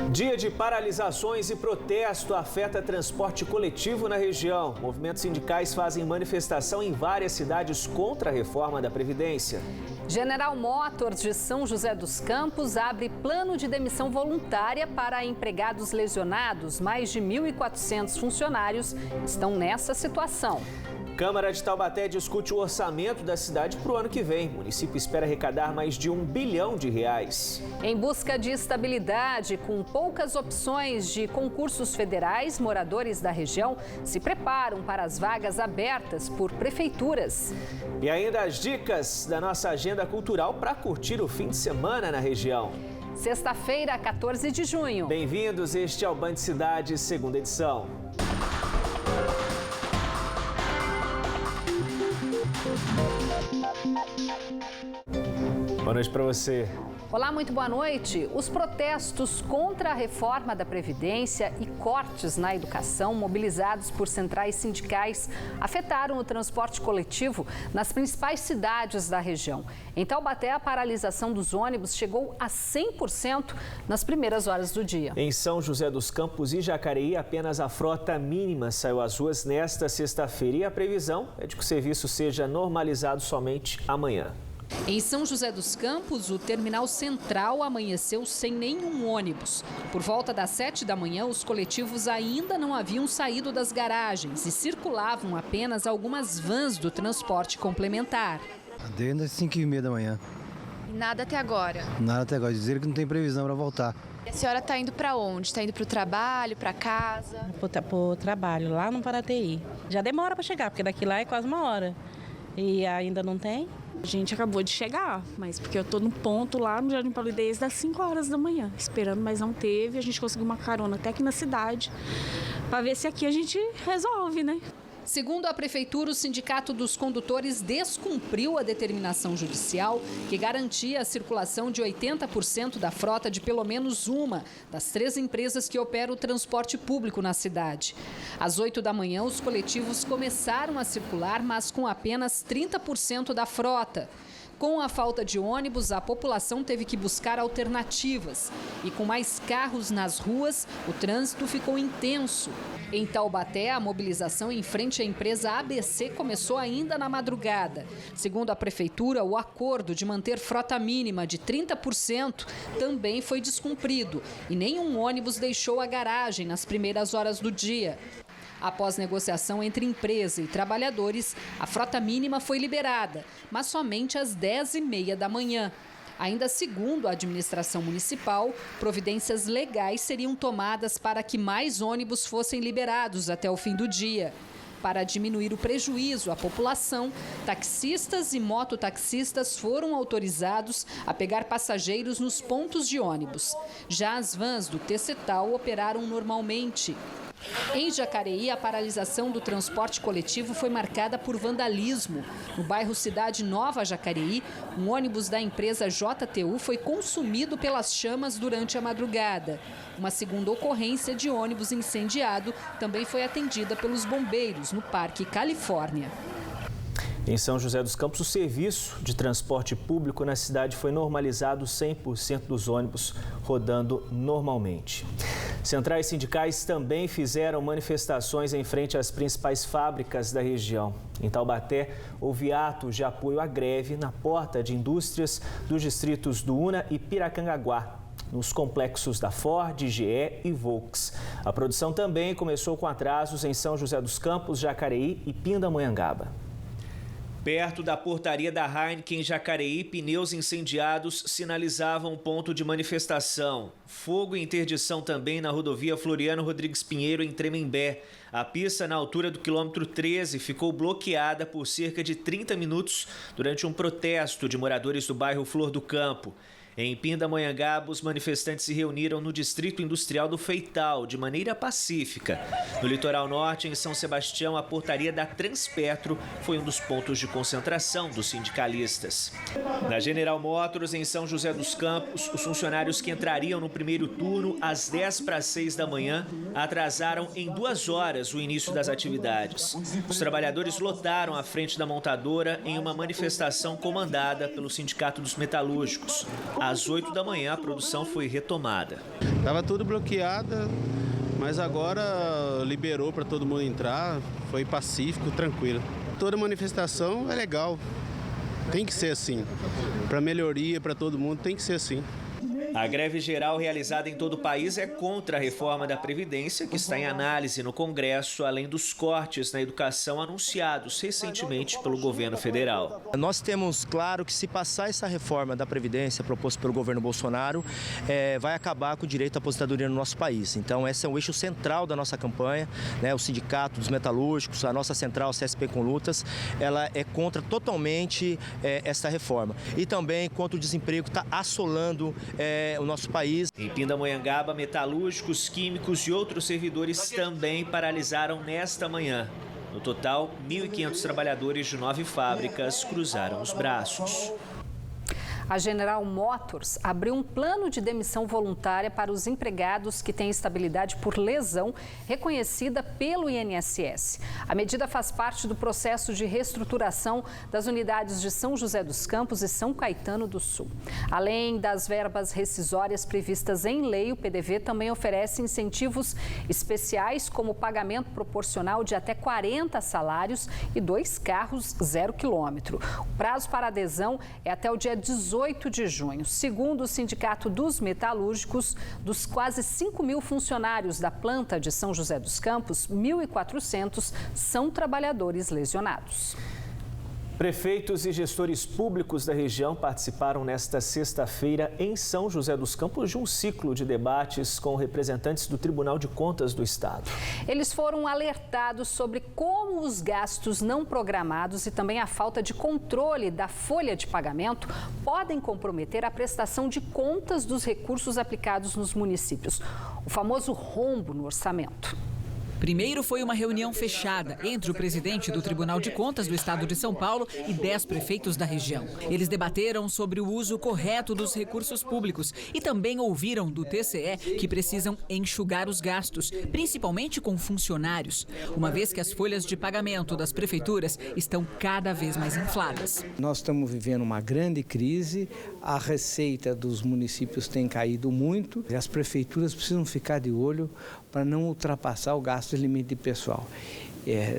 Dia de paralisações e protesto afeta transporte coletivo na região. Movimentos sindicais fazem manifestação em várias cidades contra a reforma da Previdência. General Motors de São José dos Campos abre plano de demissão voluntária para empregados lesionados. Mais de 1.400 funcionários estão nessa situação. Câmara de Taubaté discute o orçamento da cidade para o ano que vem. O município espera arrecadar mais de R$1 bilhão. Em busca de estabilidade, com poucas opções de concursos federais, moradores da região se preparam para as vagas abertas por prefeituras. E ainda as dicas da nossa agenda cultural para curtir o fim de semana na região. Sexta-feira, 14 de junho. Bem-vindos, este é o Band Cidade, segunda edição. Boa noite para você. Olá, muito boa noite. Os protestos contra a reforma da Previdência e cortes na educação, mobilizados por centrais sindicais, afetaram o transporte coletivo nas principais cidades da região. Em Taubaté, a paralisação dos ônibus chegou a 100% nas primeiras horas do dia. Em São José dos Campos e Jacareí, apenas a frota mínima saiu às ruas nesta sexta-feira e a previsão é de que o serviço seja normalizado somente amanhã. Em São José dos Campos, o terminal central amanheceu sem nenhum ônibus. Por volta das 7 da manhã, os coletivos ainda não haviam saído das garagens e circulavam apenas algumas vans do transporte complementar. Desde as 5h30 da manhã. E nada até agora? Nada até agora. Dizer que não tem previsão para voltar. E a senhora está indo para onde? Está indo para o trabalho, para casa? Para o trabalho, lá no Paraty. Já demora para chegar, porque daqui lá é quase uma hora. E ainda não tem? A gente acabou de chegar, mas porque eu tô no ponto lá no Jardim Paulista desde as 5 horas da manhã, esperando, mas não teve. A gente conseguiu uma carona até aqui na cidade, para ver se aqui a gente resolve, né? Segundo a Prefeitura, o Sindicato dos Condutores descumpriu a determinação judicial que garantia a circulação de 80% da frota de pelo menos uma das 3 empresas que operam o transporte público na cidade. Às 8 da manhã, os coletivos começaram a circular, mas com apenas 30% da frota. Com a falta de ônibus, a população teve que buscar alternativas. E com mais carros nas ruas, o trânsito ficou intenso. Em Taubaté, a mobilização em frente à empresa ABC começou ainda na madrugada. Segundo a Prefeitura, o acordo de manter frota mínima de 30% também foi descumprido. E nenhum ônibus deixou a garagem nas primeiras horas do dia. Após negociação entre empresa e trabalhadores, a frota mínima foi liberada, mas somente às 10h30 da manhã. Ainda segundo a administração municipal, providências legais seriam tomadas para que mais ônibus fossem liberados até o fim do dia. Para diminuir o prejuízo à população, taxistas e mototaxistas foram autorizados a pegar passageiros nos pontos de ônibus. Já as vans do TCTAL operaram normalmente. Em Jacareí, a paralisação do transporte coletivo foi marcada por vandalismo. No bairro Cidade Nova, Jacareí, um ônibus da empresa JTU foi consumido pelas chamas durante a madrugada. Uma segunda ocorrência de ônibus incendiado também foi atendida pelos bombeiros no Parque Califórnia. Em São José dos Campos, o serviço de transporte público na cidade foi normalizado, 100% dos ônibus rodando normalmente. Centrais sindicais também fizeram manifestações em frente às principais fábricas da região. Em Taubaté, houve atos de apoio à greve na porta de indústrias dos distritos do Una e Piracangaguá, nos complexos da Ford, GE e Volks. A produção também começou com atrasos em São José dos Campos, Jacareí e Pindamonhangaba. Perto da portaria da Heineken em Jacareí, pneus incendiados sinalizavam um ponto de manifestação. Fogo e interdição também na rodovia Floriano Rodrigues Pinheiro, em Tremembé. A pista na altura do quilômetro 13 ficou bloqueada por cerca de 30 minutos durante um protesto de moradores do bairro Flor do Campo. Em Pindamonhangaba, os manifestantes se reuniram no Distrito Industrial do Feital, de maneira pacífica. No litoral norte, em São Sebastião, a portaria da Transpetro foi um dos pontos de concentração dos sindicalistas. Na General Motors, em São José dos Campos, os funcionários que entrariam no primeiro turno às 5:50 da manhã atrasaram em 2 horas o início das atividades. Os trabalhadores lotaram a frente da montadora em uma manifestação comandada pelo Sindicato dos Metalúrgicos. Às 8 da manhã, a produção foi retomada. Estava tudo bloqueado, mas agora liberou para todo mundo entrar, foi pacífico, tranquilo. Toda manifestação é legal, tem que ser assim. Para melhoria, para todo mundo, tem que ser assim. A greve geral realizada em todo o país é contra a reforma da Previdência, que está em análise no Congresso, além dos cortes na educação anunciados recentemente pelo governo federal. Nós temos claro que se passar essa reforma da Previdência proposta pelo governo Bolsonaro, vai acabar com o direito à aposentadoria no nosso país. Então esse é um eixo central da nossa campanha, né? O Sindicato dos Metalúrgicos, a nossa central CSP com Lutas, ela é contra totalmente essa reforma. E também contra o desemprego que está assolando o nosso país. Em Pindamonhangaba, metalúrgicos, químicos e outros servidores também paralisaram nesta manhã. No total, 1.500 trabalhadores de 9 fábricas cruzaram os braços. A General Motors abriu um plano de demissão voluntária para os empregados que têm estabilidade por lesão reconhecida pelo INSS. A medida faz parte do processo de reestruturação das unidades de São José dos Campos e São Caetano do Sul. Além das verbas rescisórias previstas em lei, o PDV também oferece incentivos especiais, como pagamento proporcional de até 40 salários e 2 carros 0 quilômetro. O prazo para adesão é até o dia 18 de junho. Segundo o Sindicato dos Metalúrgicos, dos quase 5.000 funcionários da planta de São José dos Campos, 1.400 são trabalhadores lesionados. Prefeitos e gestores públicos da região participaram nesta sexta-feira em São José dos Campos de um ciclo de debates com representantes do Tribunal de Contas do Estado. Eles foram alertados sobre como os gastos não programados e também a falta de controle da folha de pagamento podem comprometer a prestação de contas dos recursos aplicados nos municípios. O famoso rombo no orçamento. Primeiro foi uma reunião fechada entre o presidente do Tribunal de Contas do Estado de São Paulo e 10 prefeitos da região. Eles debateram sobre o uso correto dos recursos públicos e também ouviram do TCE que precisam enxugar os gastos, principalmente com funcionários, uma vez que as folhas de pagamento das prefeituras estão cada vez mais infladas. Nós estamos vivendo uma grande crise, a receita dos municípios tem caído muito e as prefeituras precisam ficar de olho para não ultrapassar o gasto de limite de pessoal.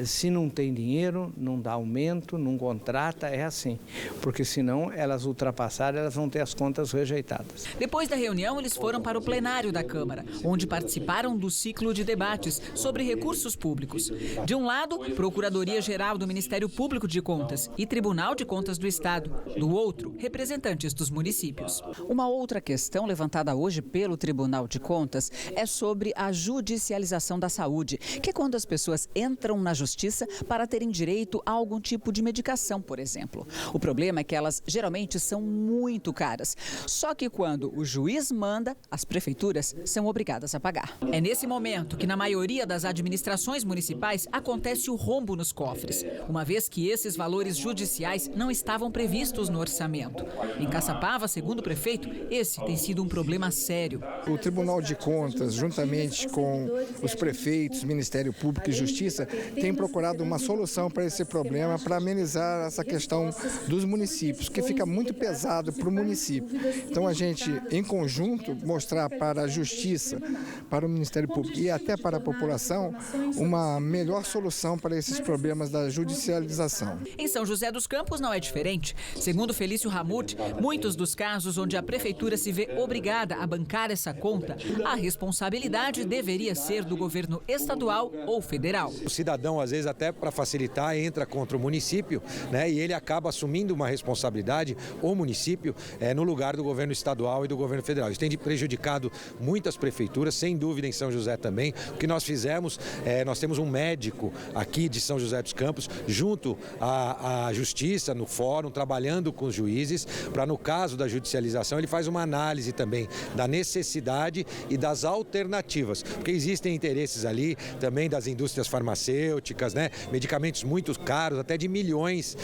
Se não tem dinheiro, não dá aumento, não contrata, é assim. Porque senão elas ultrapassarem, elas vão ter as contas rejeitadas. Depois da reunião, eles foram para o plenário da Câmara, onde participaram do ciclo de debates sobre recursos públicos. De um lado, Procuradoria-Geral do Ministério Público de Contas e Tribunal de Contas do Estado. Do outro, representantes dos municípios. Uma outra questão levantada hoje pelo Tribunal de Contas é sobre a judicialização da saúde, que é quando as pessoas entram na justiça para terem direito a algum tipo de medicação, por exemplo. O problema é que elas geralmente são muito caras. Só que quando o juiz manda, as prefeituras são obrigadas a pagar. É nesse momento que na maioria das administrações municipais acontece o rombo nos cofres, uma vez que esses valores judiciais não estavam previstos no orçamento. Em Caçapava, segundo o prefeito, esse tem sido um problema sério. O Tribunal de Contas, juntamente com os prefeitos, Ministério Público e Justiça, tem procurado uma solução para esse problema, para amenizar essa questão dos municípios, que fica muito pesado para o município. Então a gente, em conjunto, mostrar para a Justiça, para o Ministério Público e até para a população, uma melhor solução para esses problemas da judicialização. Em São José dos Campos não é diferente. Segundo Felício Ramute, muitos dos casos onde a prefeitura se vê obrigada a bancar essa conta, a responsabilidade deveria ser do governo estadual ou federal. O cidadão, às vezes, até para facilitar, entra contra o município, né, e ele acaba assumindo uma responsabilidade, o município, no lugar do governo estadual e do governo federal. Isso tem prejudicado muitas prefeituras, sem dúvida em São José também. O que nós fizemos, nós temos um médico aqui de São José dos Campos, junto à Justiça, no fórum, trabalhando com os juízes, para, no caso da judicialização, ele faz uma análise também da necessidade e das alternativas, porque existem interesses ali também das indústrias farmacêuticas, farmacêuticas, né? Medicamentos muito caros, até de milhões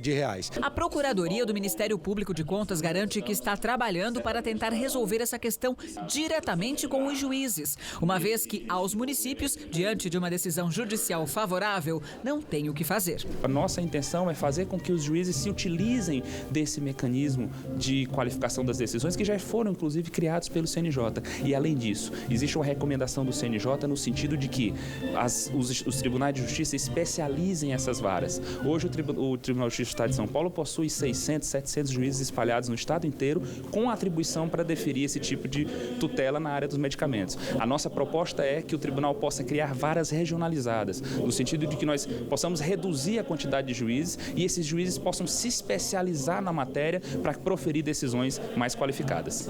de reais. A Procuradoria do Ministério Público de Contas garante que está trabalhando para tentar resolver essa questão diretamente com os juízes, uma vez que aos municípios, diante de uma decisão judicial favorável, não tem o que fazer. A nossa intenção é fazer com que os juízes se utilizem desse mecanismo de qualificação das decisões que já foram, inclusive, criados pelo CNJ. E, além disso, existe uma recomendação do CNJ no sentido de que os tribunais de justiça especializem essas varas. Hoje, o Tribunal de Justiça do Estado de São Paulo possui 600, 700 juízes espalhados no estado inteiro com atribuição para deferir esse tipo de tutela na área dos medicamentos. A nossa proposta é que o tribunal possa criar varas regionalizadas, no sentido de que nós possamos reduzir a quantidade de juízes e esses juízes possam se especializar na matéria para proferir decisões mais qualificadas.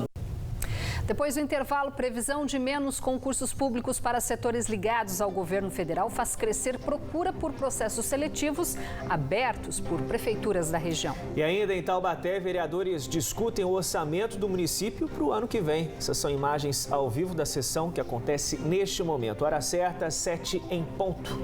Depois do intervalo, previsão de menos concursos públicos para setores ligados ao governo federal faz crescer procura por processos seletivos abertos por prefeituras da região. E ainda em Taubaté, vereadores discutem o orçamento do município para o ano que vem. Essas são imagens ao vivo da sessão que acontece neste momento. Hora certa, 7 em ponto.